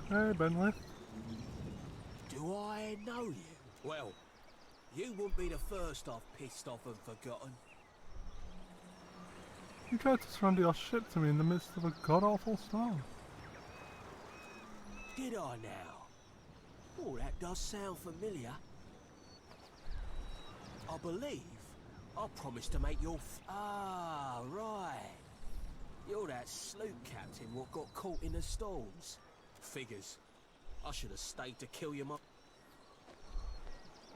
Hey, Bentley. Do I know you? Well, you wouldn't be the first I've pissed off and forgotten. You tried to surrender your ship to me in the midst of a god-awful storm. Did I now? Oh, that does sound familiar. I believe I promised to make your Ah, right. You're that sloop captain what got caught in the storms. Figures. I should have stayed to kill you,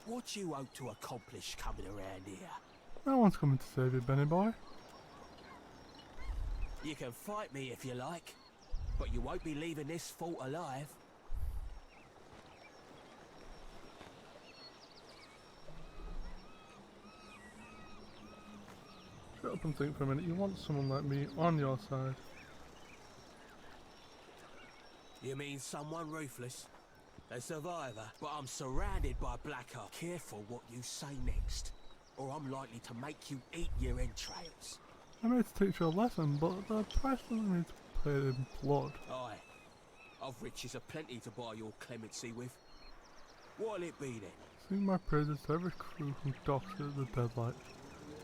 What you hope to accomplish coming around here? No one's coming to save you, Benny boy. You can fight me if you like, but you won't be leaving this fort alive. Shut up and think for a minute. You want someone like me on your side. You mean someone ruthless? A survivor? But I'm surrounded by blackheart. Careful what you say next, or I'm likely to make you eat your entrails. I'm here to teach you a lesson, but the price doesn't need to be paid in blood. Aye. I've riches aplenty to buy your clemency with. What'll it be then? Sing my praises to every crew who docks at the deadlight.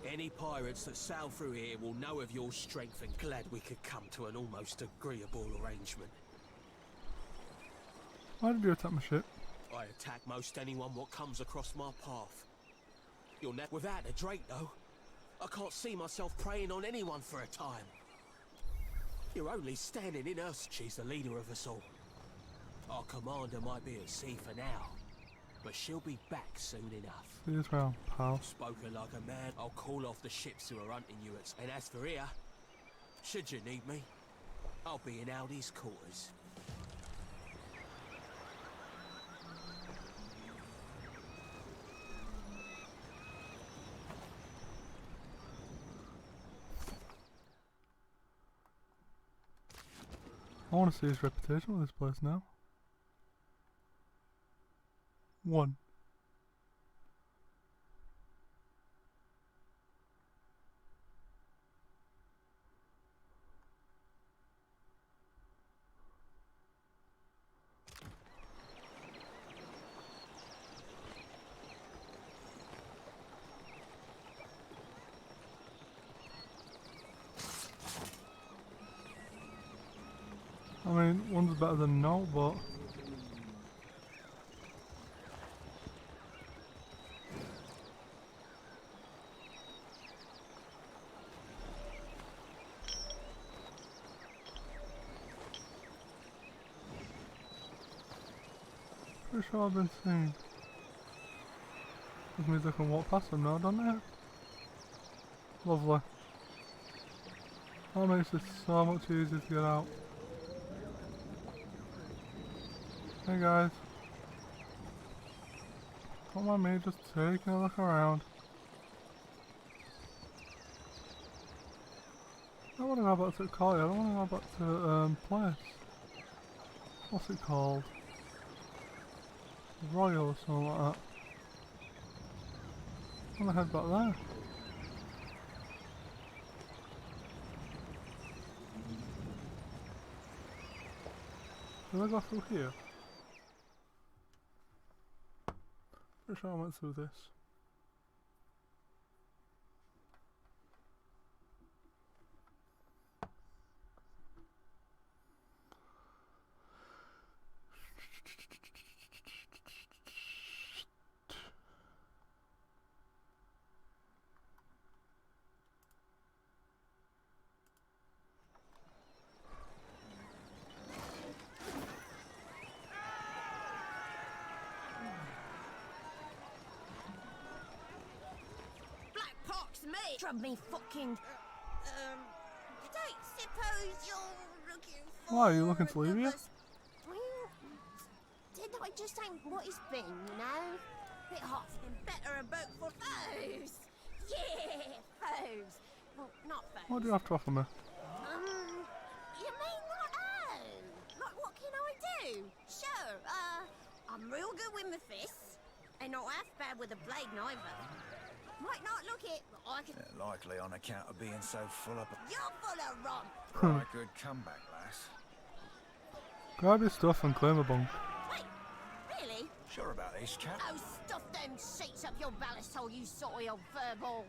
Any pirates that sail through here will know of your strength and glad we could come to an almost agreeable arrangement. Why did you attack my ship? I attack most anyone what comes across my path. You'll never without a Drake though. I can't see myself preying on anyone for a time. You're only standing in us. She's the leader of us all. Our commander might be at sea for now, but she'll be back soon enough. See us round, pal. Spoken like a man. I'll call off the ships who are hunting you at. And as for here, should you need me, I'll be in Aldi's quarters. I want to see his reputation with this place now. 1. I mean, one's better than no, but... Pretty sure I've been seen. Which means I can walk past them now, don't it? Lovely. That makes it so much easier to get out. Hey guys. Don't mind me just taking a look around. I don't want to go back to the collie, I don't want to go back to place. What's it called? Royal or something like that. I want to head back there. Did I go through here? Pretty sure I went through this. Drub me fucking... I don't suppose you're looking for... Why, are you looking to leave here? Well, did I just ain't what it's been, you know? Bit hot and better a boat for foes. Yeah, foes. Well, not foes. What do you have to offer me? You mean like, oh, like what can I do? Sure, I'm real good with my fists, and not half bad with a blade neither. Might not look it, but I can... Yeah, likely on account of being so full up. You're full of rum. Right, good comeback, lass. Grab your stuff and claim a bunk. Wait, really? Sure about this, chap? Oh, stuff them sheets up your ballast hole, you soiled furball.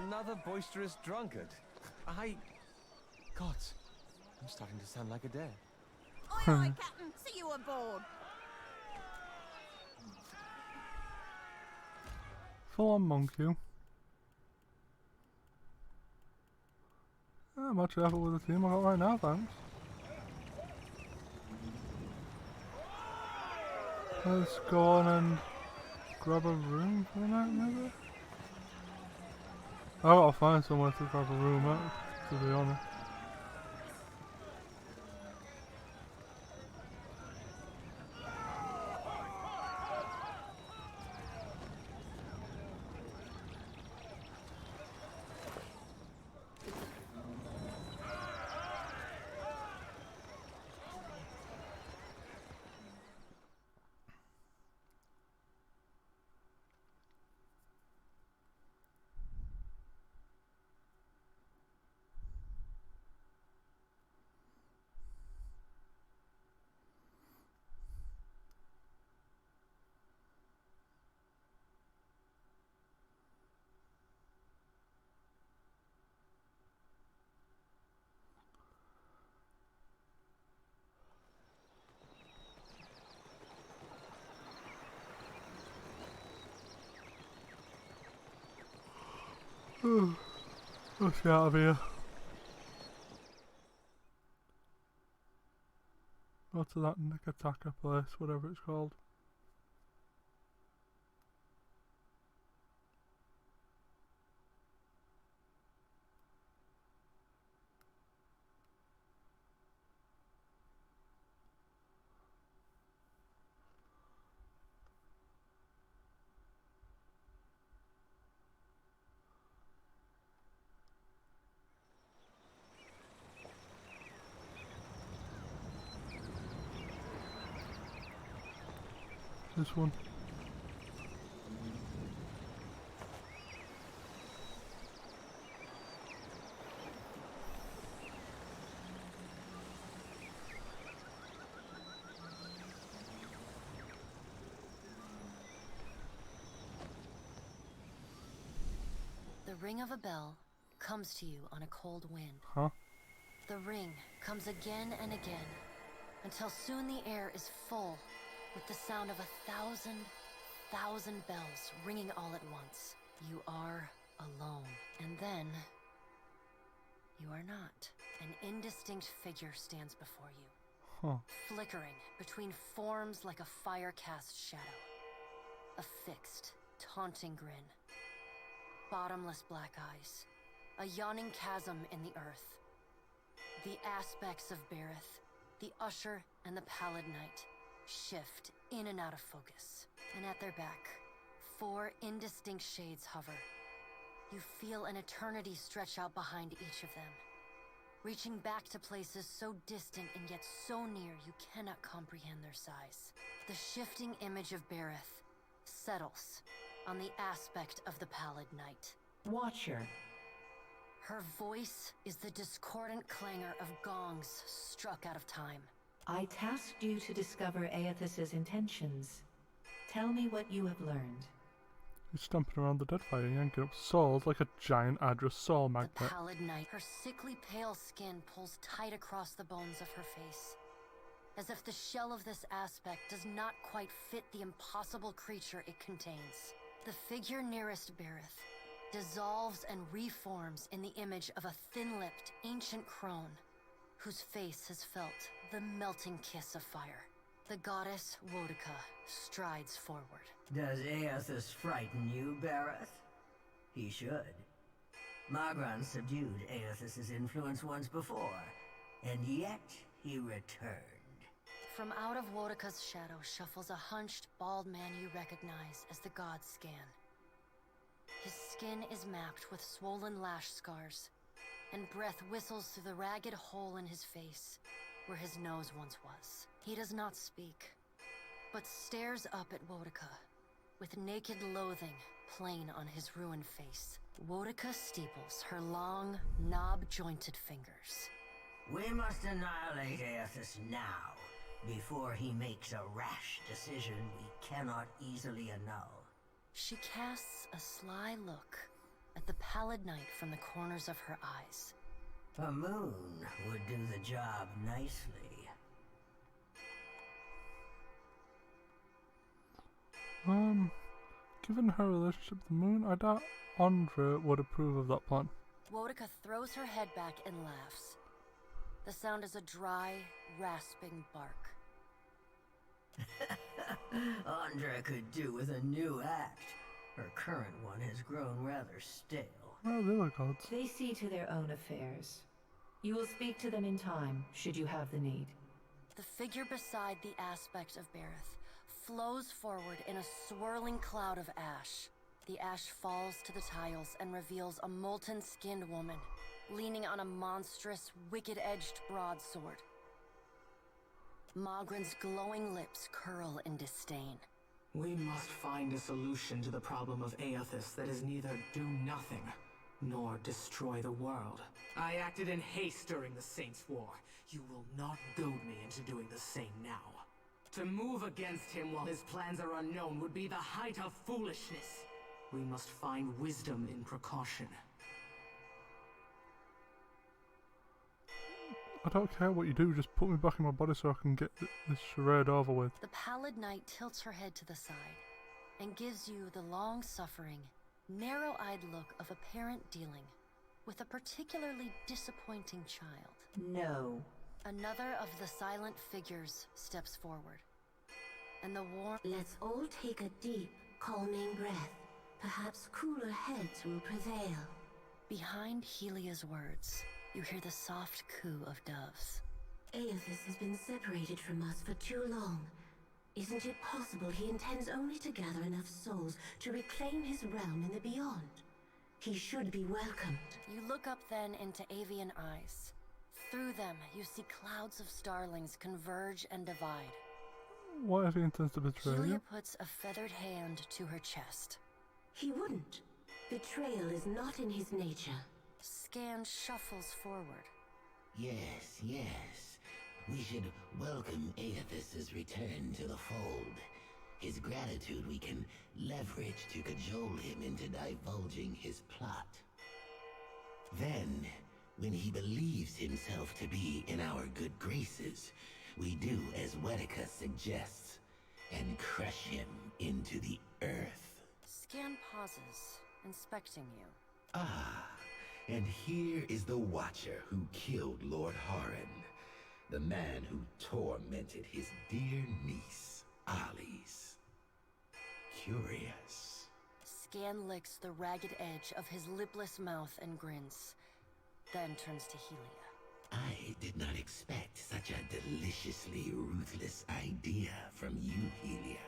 Another boisterous drunkard. God, I'm starting to sound like a dad. Oi, oi, Captain, see you aboard. Full on monk you. I'm actually happy with the team I got right now, thanks. Let's go on and grab a room for the night, maybe? I gotta find somewhere to grab a room at, to be honest. Let's get out of here. Go to that Nick Attacker place, whatever it's called. This one. The ring of a bell comes to you on a cold wind. Huh? The ring comes again and again, until soon the air is full with the sound of 1,000,000 bells ringing all at once. You are alone. And then, you are not. An indistinct figure stands before you, Huh. flickering between forms like a fire-cast shadow. A fixed, taunting grin. Bottomless black eyes. A yawning chasm in the earth. The aspects of Berith, the Usher and the Pallid Knight, shift in and out of focus. And at their back, 4 indistinct shades hover. You feel an eternity stretch out behind each of them, reaching back to places so distant and yet so near you cannot comprehend their size. The shifting image of Berith settles on the aspect of the Pallid Knight. Watcher. Her voice is the discordant clangor of gongs struck out of time. I tasked you to discover Aethys's intentions. Tell me what you have learned. He's stomping around the Deadfire, yanking up swords like a giant Adra saw The magnet. Pallid Knight, her sickly pale skin pulls tight across the bones of her face, as if the shell of this aspect does not quite fit the impossible creature it contains. The figure nearest Berith dissolves and reforms in the image of a thin-lipped, ancient crone, whose face has felt the melting kiss of fire. The goddess Wodica strides forward. Does Aethys frighten you, Berith? He should. Magran subdued Aethys's influence once before, and yet he returned. From out of Wodica's shadow shuffles a hunched, bald man you recognize as the god Scan. His skin is mapped with swollen lash scars, and breath whistles through the ragged hole in his face where his nose once was. He does not speak, but stares up at Wodica with naked loathing plain on his ruined face. Wodica steeples her long, knob-jointed fingers, We must annihilate Aethys now, before he makes a rash decision we cannot easily annul. She casts a sly look at the pallid night from the corners of her eyes. A moon would do the job nicely. Given her relationship with the moon, I doubt Andre would approve of that plan. Wotica throws her head back and laughs. The sound is a dry, rasping bark. Andra could do with a new act. Her current one has grown rather stale. Where are the other gods? They see to their own affairs. You will speak to them in time, should you have the need. The figure beside the aspect of Berith flows forward in a swirling cloud of ash. The ash falls to the tiles and reveals a molten-skinned woman, leaning on a monstrous, wicked-edged broadsword. Mogren's glowing lips curl in disdain. We must find a solution to the problem of Aethys that is neither do nothing, nor destroy the world. I acted in haste during the Saints' War. You will not goad me into doing the same now. To move against him while his plans are unknown would be the height of foolishness. We must find wisdom in precaution. I don't care what you do, just put me back in my body so I can get this charade over with. The pallid knight tilts her head to the side and gives you the long-suffering, narrow-eyed look of a parent dealing with a particularly disappointing child. No. Another of the silent figures steps forward, and the warm... Let's all take a deep, calming breath. Perhaps cooler heads will prevail. Behind Helia's words, you hear the soft coo of doves. Aethys has been separated from us for too long. Isn't it possible he intends only to gather enough souls to reclaim his realm in the beyond? He should be welcomed. You look up then into avian eyes. Through them, you see clouds of starlings converge and divide. What if he intends to betray Helia you? puts a feathered hand to her chest. He wouldn't. Betrayal is not in his nature. Scan shuffles forward. Yes, yes. We should welcome Aethys' return to the fold. His gratitude we can leverage to cajole him into divulging his plot. Then, when he believes himself to be in our good graces, we do as Wotica suggests, and crush him into the earth. Scan pauses, inspecting you. Ah, and here is the Watcher who killed Lord Harren, the man who tormented his dear niece, Alice. Curious. Scan licks the ragged edge of his lipless mouth and grins, then turns to Helia. I did not expect such a deliciously ruthless idea from you, Helia.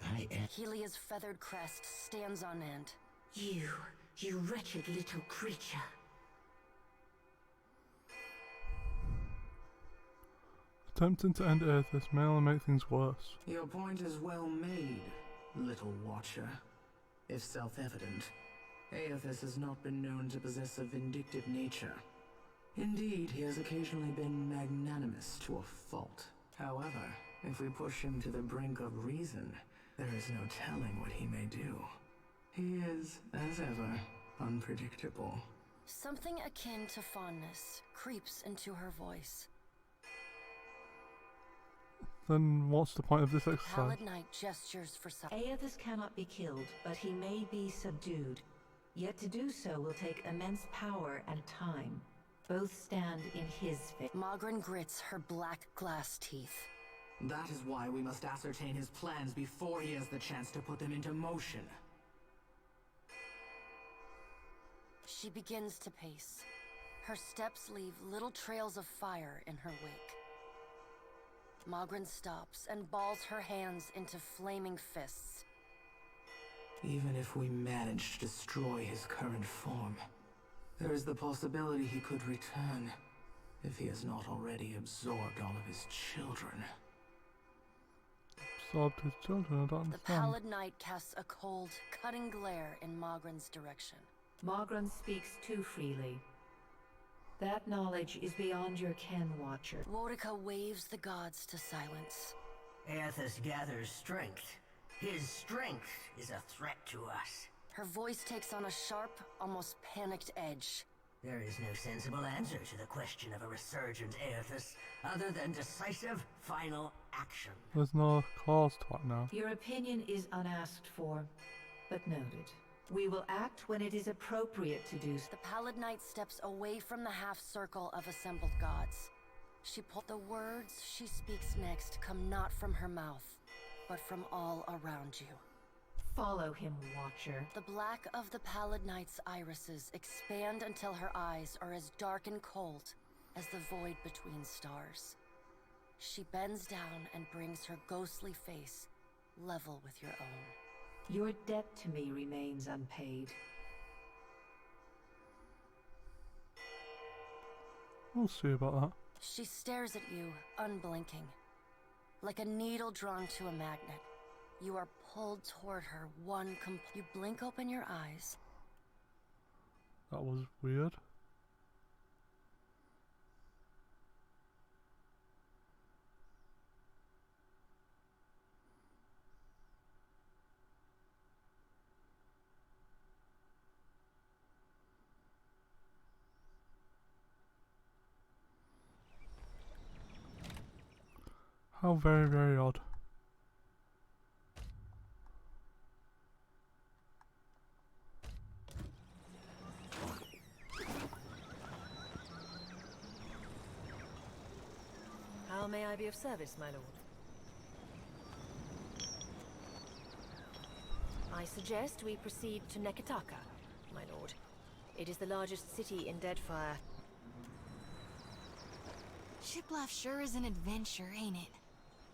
I am... Helia's feathered crest stands on end. You wretched little creature. Attempting to end Aethys may only make things worse. Your point is well made, little Watcher. If self-evident, Aethys has not been known to possess a vindictive nature. Indeed, he has occasionally been magnanimous to a fault. However, if we push him to the brink of reason, there is no telling what he may do. He is, as ever, unpredictable. Something akin to fondness creeps into her voice. Then what's the point of this exercise? Pallid Knight gestures for silence. Aethys cannot be killed, but he may be subdued. Yet to do so will take immense power and time. Both stand in his favor. Mogren grits her black glass teeth. That is why we must ascertain his plans before he has the chance to put them into motion. She begins to pace. Her steps leave little trails of fire in her wake. Mogren stops and balls her hands into flaming fists. Even if we manage to destroy his current form, there is the possibility he could return, if he has not already absorbed all of his children. Absorbed his children, I don't The understand. Pallid Knight casts a cold, cutting glare in Mogren's direction. Mogren speaks too freely. That knowledge is beyond your ken, Watcher. Wotica waves the gods to silence. Aethys gathers strength. His strength is a threat to us. Her voice takes on a sharp, almost panicked edge. There is no sensible answer to the question of a resurgent Aethys other than decisive, final action. There's no cause to it now. Your opinion is unasked for, but noted. We will act when it is appropriate to do so. The Pallid Knight steps away from the half-circle of assembled gods. She pulled the words she speaks next come not from her mouth, but from all around you. Follow him, Watcher. The black of the Pallid Knight's irises expand until her eyes are as dark and cold as the void between stars. She bends down and brings her ghostly face level with your own. Your debt to me remains unpaid. We'll see about that. She stares at you, unblinking. Like a needle drawn to a magnet. You are pulled toward her, you blink open your eyes. That was weird. How very, very odd. How may I be of service, my lord? I suggest we proceed to Neketaka, my lord. It is the largest city in Deadfire. Ship life sure is an adventure, ain't it?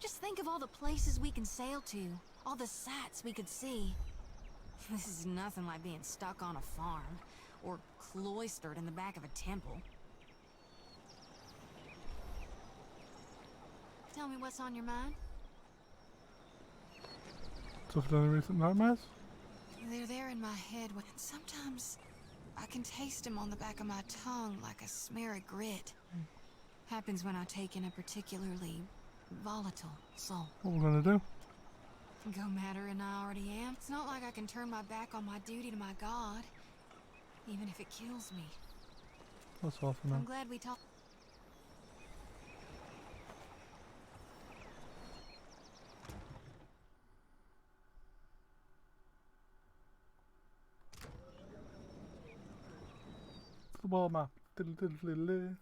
Just think of all the places we can sail to, all the sights we could see. This is nothing like being stuck on a farm, or cloistered in the back of a temple. Tell me what's on your mind? Suffered any recent nightmares? They're there in my head, and sometimes I can taste them on the back of my tongue like a smear of grit. Happens when I take in a particularly volatile soul. What we're gonna do? Go madder than I already am. It's not like I can turn my back on my duty to my god, even if it kills me. That's all for now. I'm glad we talked. The world map. Diddle diddle diddle diddle.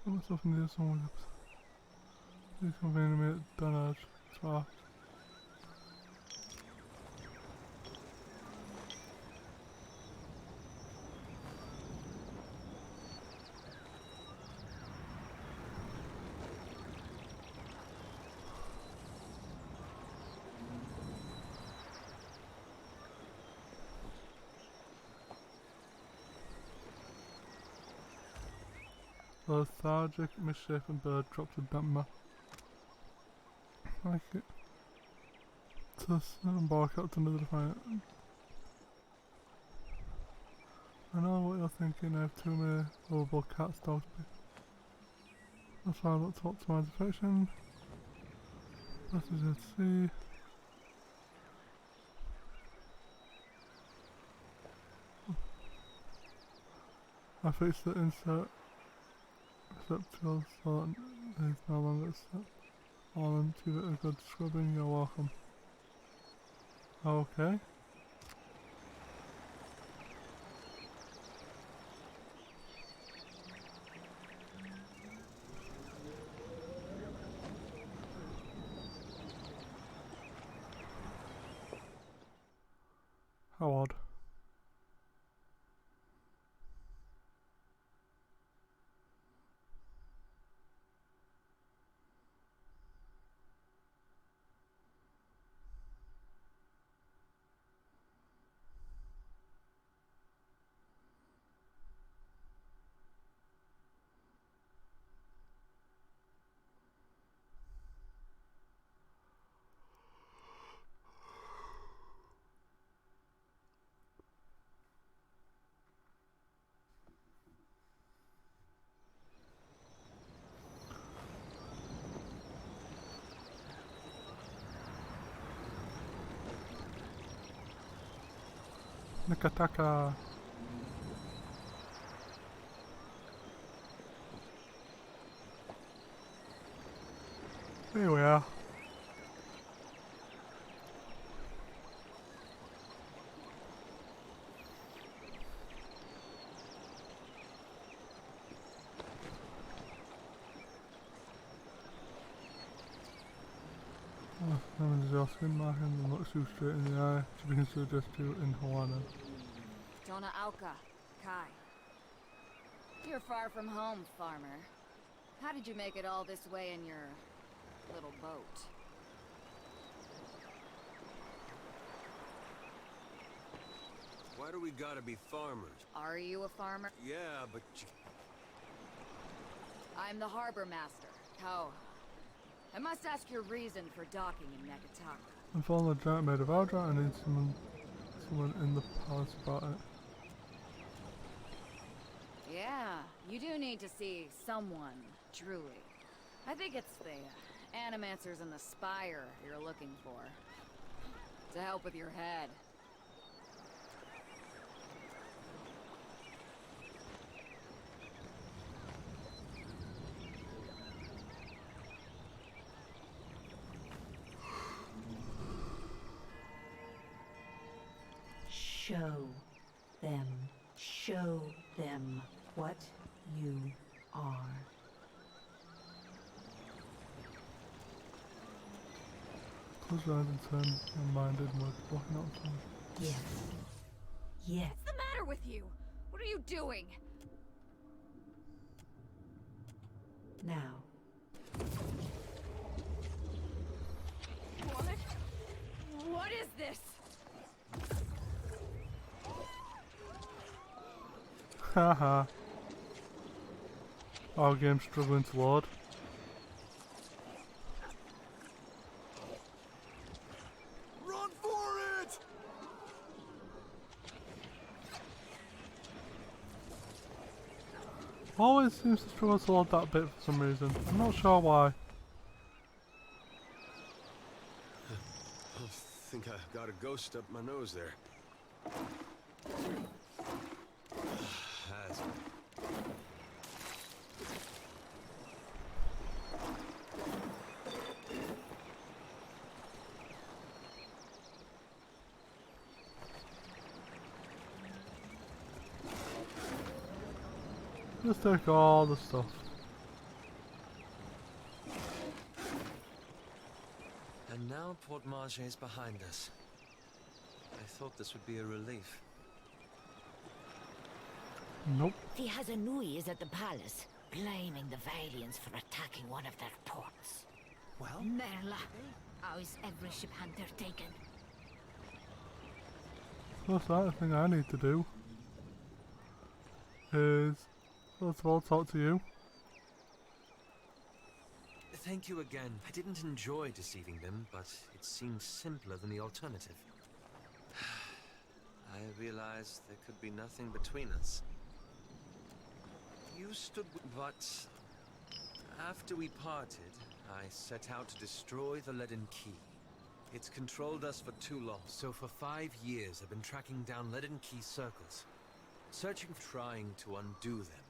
Put myself in the other one. Please convene a minute, done as well. Lethargic, misshapen bird drops a damper. I like it. To embark out to another defiant. I know what you're thinking, I have too many lovable cats dogs. That's why I don't talk to my affection. This is it, see. I fixed the insert receptacle so that it is no longer set. All in, give it a good scrubbing, you're welcome. Okay. How odd. Nakataka. Here we are. I'm just asking Martin and looks you straight in the eye. She begins to address you in Hawaiian. Donna Auka, Kai. You're far from home, farmer. How did you make it all this way in your little boat? Why do we gotta be farmers? Are you a farmer? Yeah, but I'm the harbor master, Kao. I must ask your reason for docking in Nekataka. I'm following a giant made of Aldra. I need someone in the palace about it. Yeah, you do need to see someone, truly. I think it's the animancers in the spire you're looking for. To help with your head. Show them what you are. Close your eyes and turn your mind inward, walking outside. Yes. Yes. What's the matter with you? What are you doing? Now. What? What is this? Haha. Our game's struggling to load. run for it! Always seems to struggle to load that bit for some reason. I'm not sure why. I think I got a ghost up my nose there. That's... Just take all the stuff. And now Port Marche is behind us. I thought this would be a relief. Nope. The Hazanui is at the palace, blaming the Valians for attacking one of their ports. Well? Merla, how is every ship hunter taken? First the thing I need to do is first of all talk to you. Thank you again. I didn't enjoy deceiving them, but it seemed simpler than the alternative. I realized there could be nothing between us. You stood but after we parted, I set out to destroy the Leaden Key. It's controlled us for too long, so for 5 years I've been tracking down Leaden Key circles, searching, trying to undo them.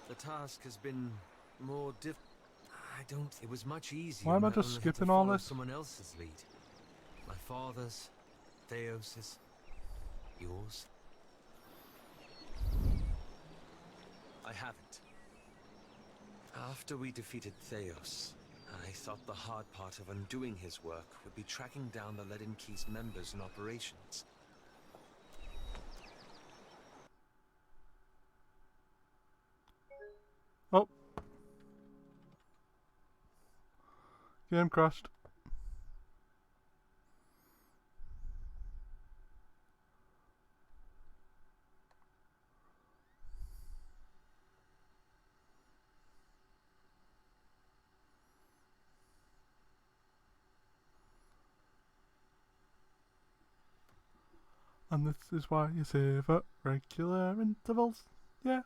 The task has been more it was much easier. Why am I when just only had to skipping all follow this? Someone else's lead. My father's, Theos's, yours. I haven't. After we defeated Theos, I thought the hard part of undoing his work would be tracking down the Leaden Key's members and operations. Oh. Game crashed. And this is why you save at regular intervals. Yeah.